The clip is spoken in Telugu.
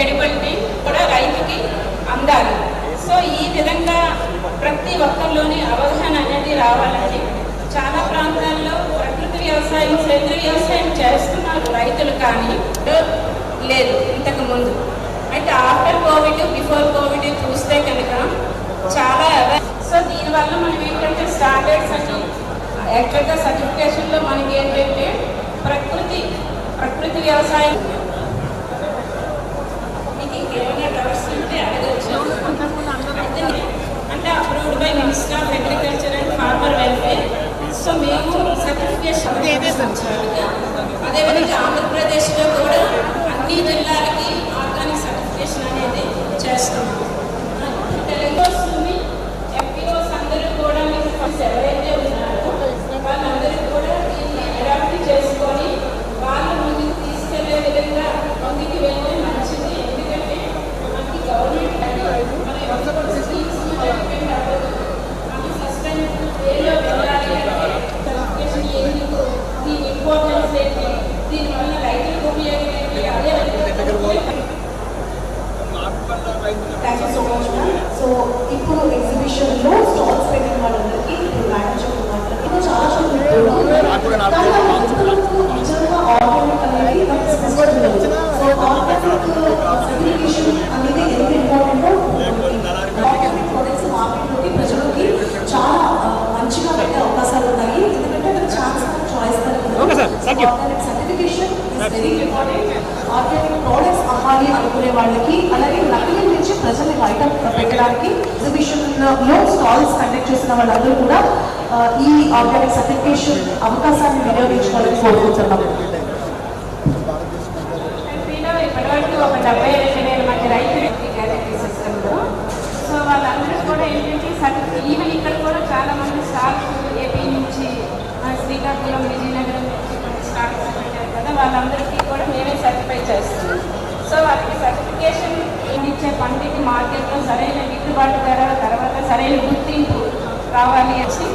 క్రెడిబిలిటీ కూడా రైతుకి అందాలి. సో ఈ విధంగా ప్రతి ఒక్కరిలోని అవగాహన అనేది రావాలని చాలా ప్రాంతాల్లో ప్రకృతి వ్యవసాయం, సేంద్రీయ వ్యవసాయం చేస్తున్నారు రైతులు, కానీ లేదు ఇంతకు ముందు. అయితే ఆఫ్టర్ కోవిడ్, బిఫోర్ కోవిడ్ చూస్తే కనుక చాలా సో దీనివల్ల మనం ఏంటంటే స్టాండర్డ్స్ అని యాక్చువల్గా సర్టిఫికేషన్లో మనకి ఏంటంటే ప్రకృతి వ్యవసాయం మీకు ఇంకేమైనా డౌట్స్ ఉంటే అడగచ్చు. అంటే approved by minister of agriculture and farmer welfare. So మేము సర్టిఫికేషన్ అదేవిధంగా ఆంధ్రప్రదేశ్లో కూడా అన్ని జిల్లాలకి ఆర్గానిక్ సర్టిఫికేషన్ అనేది చేస్తున్నాం. తెలంగాణ ఎంపీఓస్ అందరూ కూడా మీకు ఎవరైతే ఉన్నారో వాళ్ళందరూ కూడా దీన్ని అడాప్ట్ చేసుకొని వాళ్ళు ముందుకు తీసుకెళ్లే విధంగా ముందుకు వెళ్తే మంచిది. ఎందుకంటే మనకి గవర్నమెంట్ మనం సస్టైనబుల్ వేలో వెళ్ళాలి అంటే సర్టిఫికేషన్ ఏంటి, దీని ఇంపార్టెన్స్ ఏంటి, దీనివల్ల రైతులకు ఉపయోగం ఏంటి, అదే సో ఇప్పుడు ఎగ్జిబిషన్ లో స్టాల్స్ పెట్టిన వాళ్ళందరికీ ఇప్పుడు మేడం చెప్పిన వాళ్ళకి చాలా నిజంగా ఆర్గానిక్ అనేది సో ఆర్గానిక్ సర్టిఫికేషన్ అనేది ఎంత ఇంపార్టెంటో ఆర్గానిక్ ప్రొడక్ట్స్ మార్కెట్లోకి ప్రజలకి చాలా మంచిగా పెట్టే అవకాశాలు ఉన్నాయి. ఎందుకంటే మనకి chance choice organic certification is very important. Organic products అమ్మాలి అనుకునే వాళ్ళకి, అలాగే నకిలీ నుంచి ప్రజల్ని బయట పెట్టడానికి ఎగ్జిబిషన్ లో స్టాల్స్ కండక్ట్ చేసిన వాళ్ళందరూ కూడా ఈ ఆర్గానిక్ సర్టిఫికేషన్ అవకాశాన్ని వినియోగించుకోవాలని కోరుకుంటున్నాం. ఇప్పటివరకు ఒక 75,000 మంది రైతులు గ్యారంటీ సిస్టంలో. సో వాళ్ళందరూ కూడా ఏంటంటే ఈవెన్ ఇక్కడ కూడా చాలా మంది స్టాఫ్ ఏపీ నుంచి, శ్రీకాకుళం, విజయనగరం నుంచి కొన్ని స్టాఫ్స్ పెట్టారు కదా, వాళ్ళందరికీ కూడా మేమే సర్టిఫై చేస్తున్నాం. సో వాళ్ళకి సర్టిఫికేషన్ ఇచ్చే పంటకి మార్కెట్లో సరైన గిట్టుబాటు ధర, తర్వాత సరైన గుర్తింపు రావాలి అని